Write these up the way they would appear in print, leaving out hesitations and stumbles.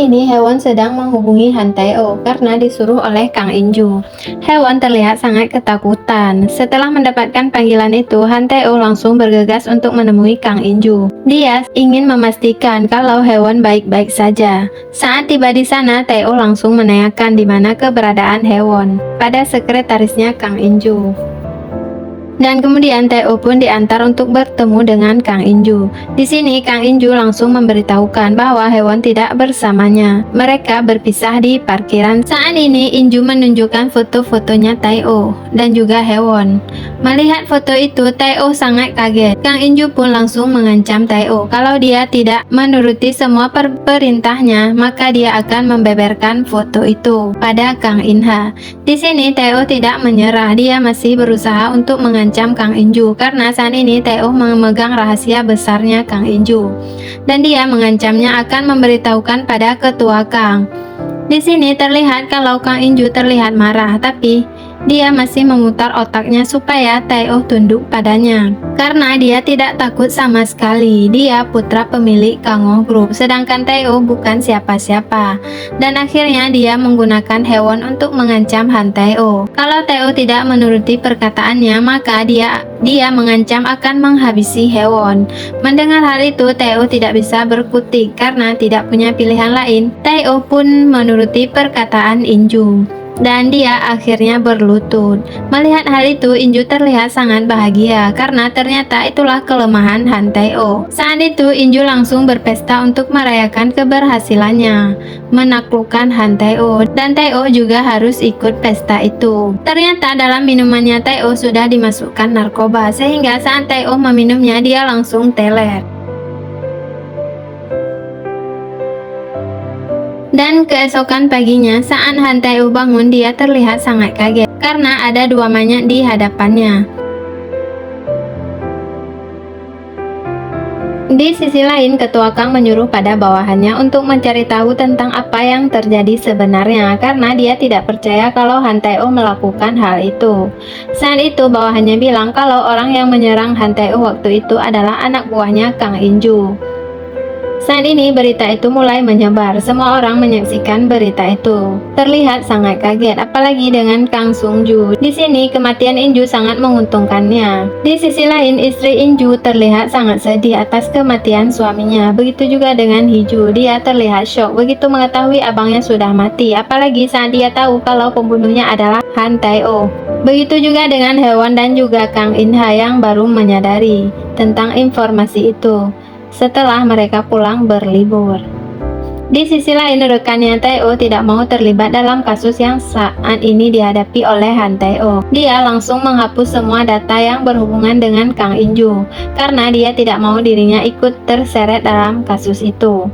ini Hewon sedang menghubungi Han Tae-oh karena disuruh oleh Kang In-ju. Hewon terlihat sangat ketakutan. Setelah mendapatkan panggilan itu, Han Tae-oh langsung bergegas untuk menemui Kang In-ju. Dia ingin memastikan kalau Hewon baik-baik saja. Saat tiba di sana, Tae-oh langsung menanyakan di mana keberadaan Hewon pada sekretarisnya Kang In-ju. Dan kemudian Tae-oh pun diantar untuk bertemu dengan Kang In-ju. Di sini Kang In-ju langsung memberitahukan bahwa Hewon tidak bersamanya. Mereka berpisah di parkiran. Saat ini In-ju menunjukkan foto-fotonya Tae-oh dan juga Hewon. Melihat foto itu, Tae-oh sangat kaget. Kang In-ju pun langsung mengancam Tae-oh kalau dia tidak menuruti semua perintahnya, maka dia akan membeberkan foto itu pada Kang In-ha. Di sini Tae-oh tidak menyerah. Dia masih berusaha untuk mengancam Kang In-ju karena saat ini Tae-oh memegang rahasia besarnya Kang In-ju dan dia mengancamnya akan memberitahukan pada ketua Kang. Di sini terlihat kalau Kang In-ju terlihat marah, tapi dia masih memutar otaknya supaya Tae-oh tunduk padanya karena dia tidak takut sama sekali. Dia putra pemilik Kangho Group, sedangkan Tae-oh bukan siapa-siapa. Dan akhirnya dia menggunakan Hewon untuk mengancam Han Tae-oh. Kalau Tae-oh tidak menuruti perkataannya, maka dia mengancam akan menghabisi Hewon. Mendengar hal itu, Tae-oh tidak bisa berkutik karena tidak punya pilihan lain. Tae-oh pun menuruti perkataan In-ju dan dia akhirnya berlutut. Melihat hal itu, In-ju terlihat sangat bahagia karena ternyata itulah kelemahan Han Tae-oh. Saat itu In-ju langsung berpesta untuk merayakan keberhasilannya menaklukkan Han Tae-oh, dan Tae-oh juga harus ikut pesta itu. Ternyata dalam minumannya Tae-oh sudah dimasukkan narkoba, sehingga saat Tae-oh meminumnya dia langsung teler. Dan keesokan paginya, saat Han Tae-oh bangun, dia terlihat sangat kaget karena ada dua mayat di hadapannya. Di sisi lain, ketua Kang menyuruh pada bawahannya untuk mencari tahu tentang apa yang terjadi sebenarnya karena dia tidak percaya kalau Han Tae-oh melakukan hal itu. Saat itu bawahannya bilang kalau orang yang menyerang Han Tae-oh waktu itu adalah anak buahnya Kang In-ju. Saat ini berita itu mulai menyebar. Semua orang menyaksikan berita itu. Terlihat sangat kaget, apalagi dengan Kang Sung-ju. Di sini kematian In-ju sangat menguntungkannya. Di sisi lain, istri In-ju terlihat sangat sedih atas kematian suaminya. Begitu juga dengan Hee-ju. Dia terlihat syok begitu mengetahui abangnya sudah mati, apalagi saat dia tahu kalau pembunuhnya adalah Han Tae-oh. Begitu juga dengan Hewon dan juga Kang In-ha yang baru menyadari tentang informasi itu setelah mereka pulang berlibur. Di sisi lain, rekannya Tae-oh tidak mau terlibat dalam kasus yang saat ini dihadapi oleh Han Tae-oh. Dia langsung menghapus semua data yang berhubungan dengan Kang In-ju karena dia tidak mau dirinya ikut terseret dalam kasus itu.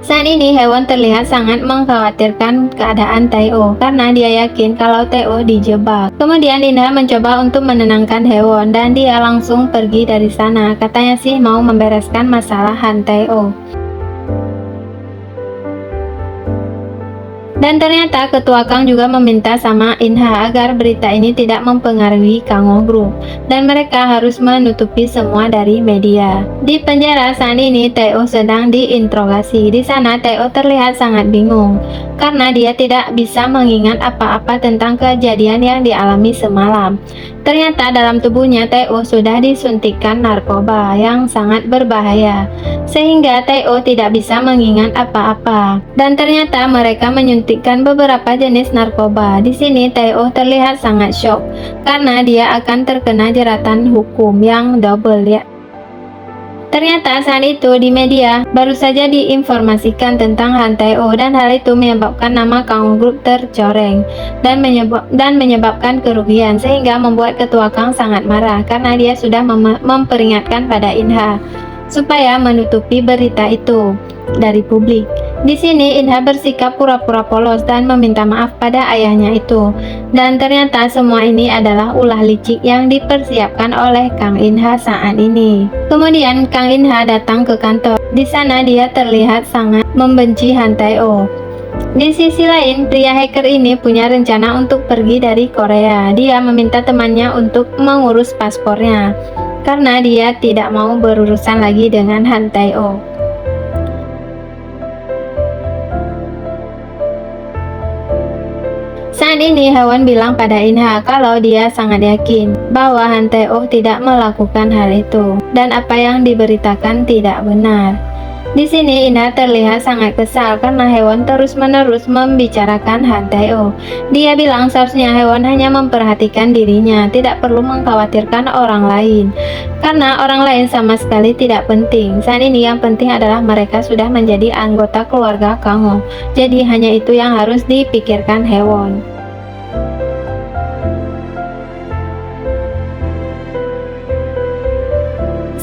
Saat ini Hewon terlihat sangat mengkhawatirkan keadaan Tae-oh karena dia yakin kalau Tae-oh dijebak. Kemudian In-ha mencoba untuk menenangkan Hewon dan dia langsung pergi dari sana. Katanya sih mau membereskan masalah Han Tae-oh. Dan ternyata ketua Kang juga meminta sama In-ha agar berita ini tidak mempengaruhi Kangho Group dan mereka harus menutupi semua dari media. Di penjara saat ini Tae-oh sedang diinterogasi. Di sana Tae-oh terlihat sangat bingung karena dia tidak bisa mengingat apa-apa tentang kejadian yang dialami semalam. Ternyata dalam tubuhnya Tae-oh sudah disuntikkan narkoba yang sangat berbahaya sehingga Tae-oh tidak bisa mengingat apa-apa. Dan ternyata mereka menyuntikkan beberapa jenis narkoba. Di sini Tae-oh terlihat sangat syok karena dia akan terkena jeratan hukum yang double ya. Ternyata saat itu di media baru saja diinformasikan tentang Han Tae-oh dan hal itu menyebabkan nama Kangho Group tercoreng dan menyebabkan kerugian sehingga membuat ketua Kang sangat marah karena dia sudah memperingatkan pada In-ha supaya menutupi berita itu dari publik. Di sini In-ha bersikap pura-pura polos dan meminta maaf pada ayahnya itu. Dan ternyata semua ini adalah ulah licik yang dipersiapkan oleh Kang In-ha saat ini. Kemudian Kang In-ha datang ke kantor. Di sana dia terlihat sangat membenci Han Tae-oh. Di sisi lain, pria hacker ini punya rencana untuk pergi dari Korea. Dia meminta temannya untuk mengurus paspornya karena dia tidak mau berurusan lagi dengan Han Tae-oh. Saat ini Hewan bilang pada Inha kalau dia sangat yakin bahwa Hanteo tidak melakukan hal itu dan apa yang diberitakan tidak benar. Di sini Inha terlihat sangat kesal karena Hewan terus-menerus membicarakan Hanteo. Dia bilang seharusnya Hewan hanya memperhatikan dirinya, tidak perlu mengkhawatirkan orang lain. Karena orang lain sama sekali tidak penting. Saat ini yang penting adalah mereka sudah menjadi anggota keluarga Kangho. Jadi hanya itu yang harus dipikirkan Hewan.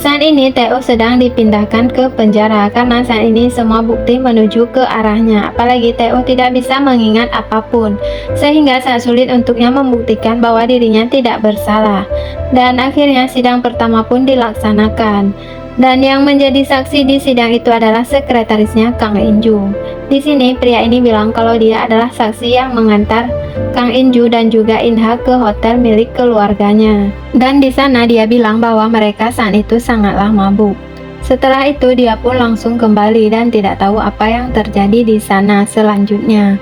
Saat ini Teo sedang dipindahkan ke penjara karena saat ini semua bukti menuju ke arahnya. Apalagi Teo tidak bisa mengingat apapun, sehingga sangat sulit untuknya membuktikan bahwa dirinya tidak bersalah. Dan akhirnya sidang pertama pun dilaksanakan. Dan yang menjadi saksi di sidang itu adalah sekretarisnya Kang Inju. Di sini pria ini bilang kalau dia adalah saksi yang mengantar Kang Inju dan juga Inha ke hotel milik keluarganya. Dan di sana dia bilang bahwa mereka saat itu sangatlah mabuk. Setelah itu dia pun langsung kembali dan tidak tahu apa yang terjadi di sana selanjutnya.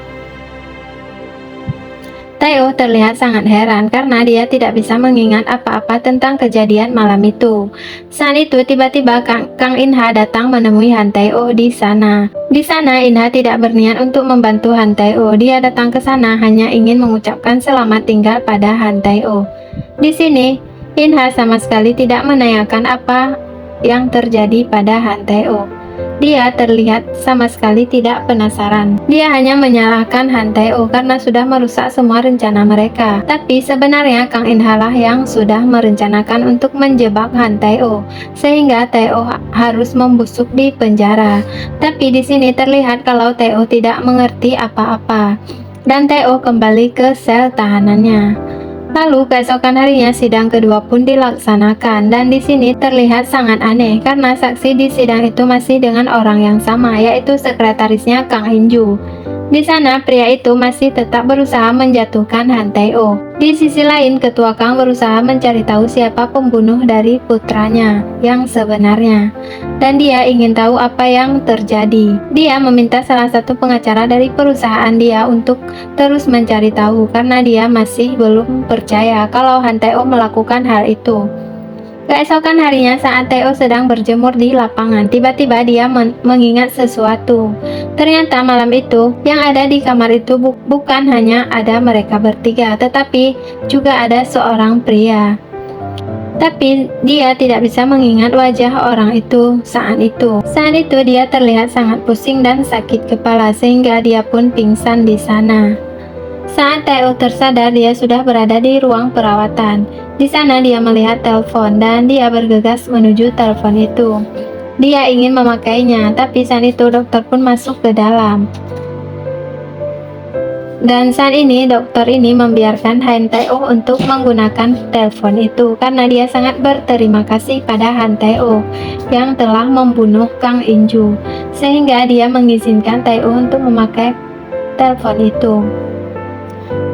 Teo terlihat sangat heran karena dia tidak bisa mengingat apa-apa tentang kejadian malam itu. Saat itu tiba-tiba Kang Inha datang menemui Hanteo di sana. Di sana Inha tidak berniat untuk membantu Hanteo. Dia datang ke sana hanya ingin mengucapkan selamat tinggal pada Hanteo. Di sini Inha sama sekali tidak menanyakan apa yang terjadi pada Hanteo. Dia terlihat sama sekali tidak penasaran. Dia hanya menyalahkan Hanteo karena sudah merusak semua rencana mereka. Tapi sebenarnya Kang Inha lah yang sudah merencanakan untuk menjebak Hanteo, sehingga Teo harus membusuk di penjara. Tapi di sini terlihat kalau Teo tidak mengerti apa-apa, dan Teo kembali ke sel tahanannya. Lalu keesokan harinya sidang kedua pun dilaksanakan dan di sini terlihat sangat aneh karena saksi di sidang itu masih dengan orang yang sama, yaitu sekretarisnya Kang Inju. Di sana pria itu masih tetap berusaha menjatuhkan Hanteo. Di sisi lain ketua Kang berusaha mencari tahu siapa pembunuh dari putranya yang sebenarnya. Dan dia ingin tahu apa yang terjadi. Dia meminta salah satu pengacara dari perusahaan dia untuk terus mencari tahu karena dia masih belum percaya kalau Hanteo melakukan hal itu. Keesokan harinya saat Teo sedang berjemur di lapangan, tiba-tiba dia mengingat sesuatu. Ternyata malam itu yang ada di kamar itu bukan hanya ada mereka bertiga, tetapi juga ada seorang pria. Tapi dia tidak bisa mengingat wajah orang itu saat itu. Saat itu dia terlihat sangat pusing dan sakit kepala sehingga dia pun pingsan di sana. Saat Teo tersadar, dia sudah berada di ruang perawatan. Di sana dia melihat telepon dan dia bergegas menuju telepon itu. Dia ingin memakainya, tapi saat itu dokter pun masuk ke dalam. Dan saat ini dokter ini membiarkan Hanteo untuk menggunakan telepon itu karena dia sangat berterima kasih pada Hanteo yang telah membunuh Kang Inju, sehingga dia mengizinkan Teo untuk memakai telepon itu.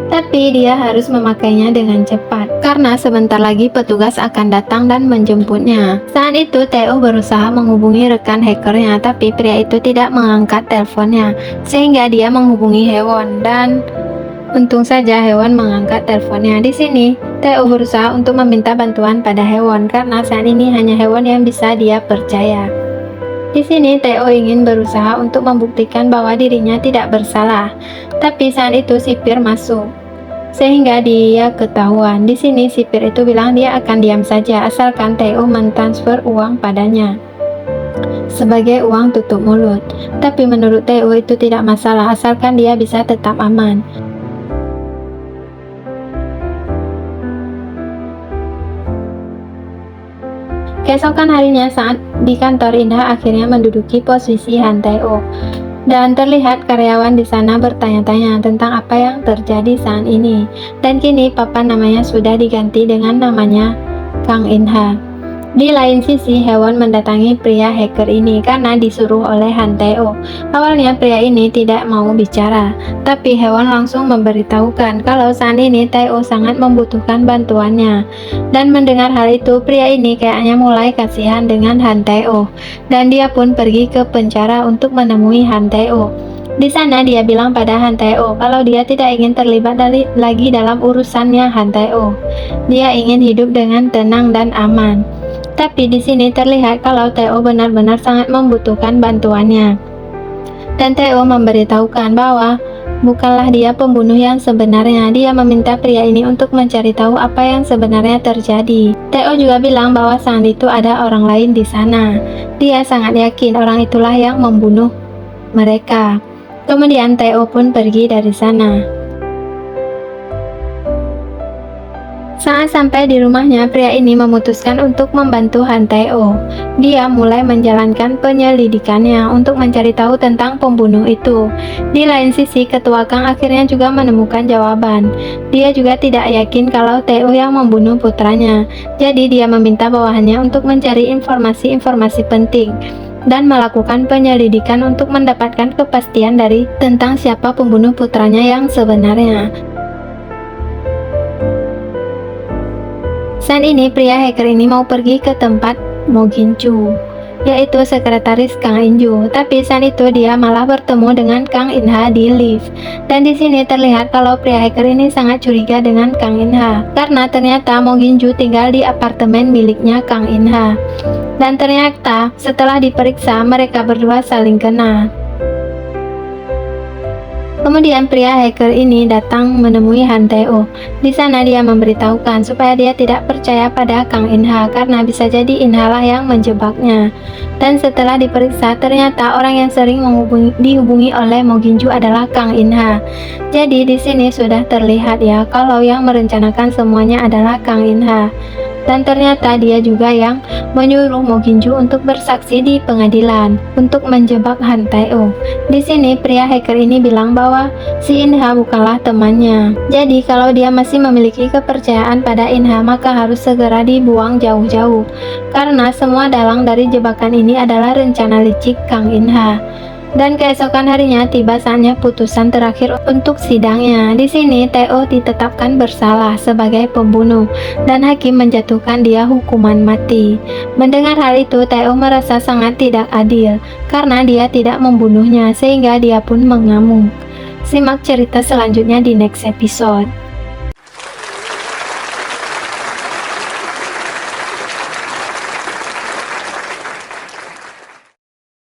Tapi dia harus memakainya dengan cepat karena sebentar lagi petugas akan datang dan menjemputnya. Saat itu Teo berusaha menghubungi rekan hackernya, tapi pria itu tidak mengangkat teleponnya, sehingga dia menghubungi Hewan dan untung saja Hewan mengangkat teleponnya. Di sini Teo berusaha untuk meminta bantuan pada Hewan karena saat ini hanya Hewan yang bisa dia percaya. Di sini Teo ingin berusaha untuk membuktikan bahwa dirinya tidak bersalah, tapi saat itu sipir masuk, sehingga dia ketahuan. Di sini sipir itu bilang dia akan diam saja asalkan Teo mentransfer uang padanya sebagai uang tutup mulut. Tapi menurut Teo itu tidak masalah asalkan dia bisa tetap aman. Keesokan harinya saat di kantor, Inha akhirnya menduduki posisi Hanteo. Dan terlihat karyawan di sana bertanya-tanya tentang apa yang terjadi saat ini. Dan kini papan namanya sudah diganti dengan namanya Kang Inha. Di lain sisi, Hewan mendatangi pria hacker ini karena disuruh oleh Hanteo. Awalnya pria ini tidak mau bicara, tapi Hewan langsung memberitahukan kalau saat ini Teo sangat membutuhkan bantuannya. Dan mendengar hal itu, pria ini kayaknya mulai kasihan dengan Hanteo. Dan dia pun pergi ke penjara untuk menemui Hanteo. Di sana dia bilang pada Han Tae-oh kalau dia tidak ingin terlibat lagi dalam urusannya Han Tae-oh. Dia ingin hidup dengan tenang dan aman. Tapi di sini terlihat kalau Tae-oh benar-benar sangat membutuhkan bantuannya. Dan Tae-oh memberitahukan bahwa bukanlah dia pembunuh yang sebenarnya. Dia meminta pria ini untuk mencari tahu apa yang sebenarnya terjadi. Tae-oh juga bilang bahwa saat itu ada orang lain di sana. Dia sangat yakin orang itulah yang membunuh mereka. Kemudian Tae-oh pun pergi dari sana. Saat sampai di rumahnya, pria ini memutuskan untuk membantu Han Tae-oh. Dia mulai menjalankan penyelidikannya untuk mencari tahu tentang pembunuh itu. Di lain sisi, ketua Kang akhirnya juga menemukan jawaban. Dia juga tidak yakin kalau Tae-oh yang membunuh putranya. Jadi dia meminta bawahannya untuk mencari informasi-informasi penting dan melakukan penyelidikan untuk mendapatkan kepastian tentang siapa pembunuh putranya yang sebenarnya. Saat ini pria hacker ini mau pergi ke tempat Mo Gin-joo, yaitu sekretaris Kang In-joo. Tapi saat itu dia malah bertemu dengan Kang In-ha di lift. Dan di sini terlihat kalau pria hacker ini sangat curiga dengan Kang In-ha, karena ternyata Mo Gin-joo tinggal di apartemen miliknya Kang In-ha. Dan ternyata setelah diperiksa mereka berdua saling kenal. Kemudian pria hacker ini datang menemui Han Tae-oh. Di sana dia memberitahukan supaya dia tidak percaya pada Kang In-ha karena bisa jadi In-ha lah yang menjebaknya. Dan setelah diperiksa ternyata orang yang sering dihubungi oleh Mo Gin-joo adalah Kang In-ha. Jadi di sini sudah terlihat ya kalau yang merencanakan semuanya adalah Kang In-ha. Dan ternyata dia juga yang menyuruh Mo Gin-joo untuk bersaksi di pengadilan untuk menjebak Han Tae-oh. Di sini pria hacker ini bilang bahwa si In-ha bukanlah temannya. Jadi kalau dia masih memiliki kepercayaan pada In-ha maka harus segera dibuang jauh-jauh. Karena semua dalang dari jebakan ini adalah rencana licik Kang In-ha. Dan keesokan harinya tiba saatnya putusan terakhir untuk sidangnya. Di sini Tae-oh ditetapkan bersalah sebagai pembunuh dan hakim menjatuhkan dia hukuman mati. Mendengar hal itu Tae-oh merasa sangat tidak adil karena dia tidak membunuhnya sehingga dia pun mengamuk. Simak cerita selanjutnya di next episode.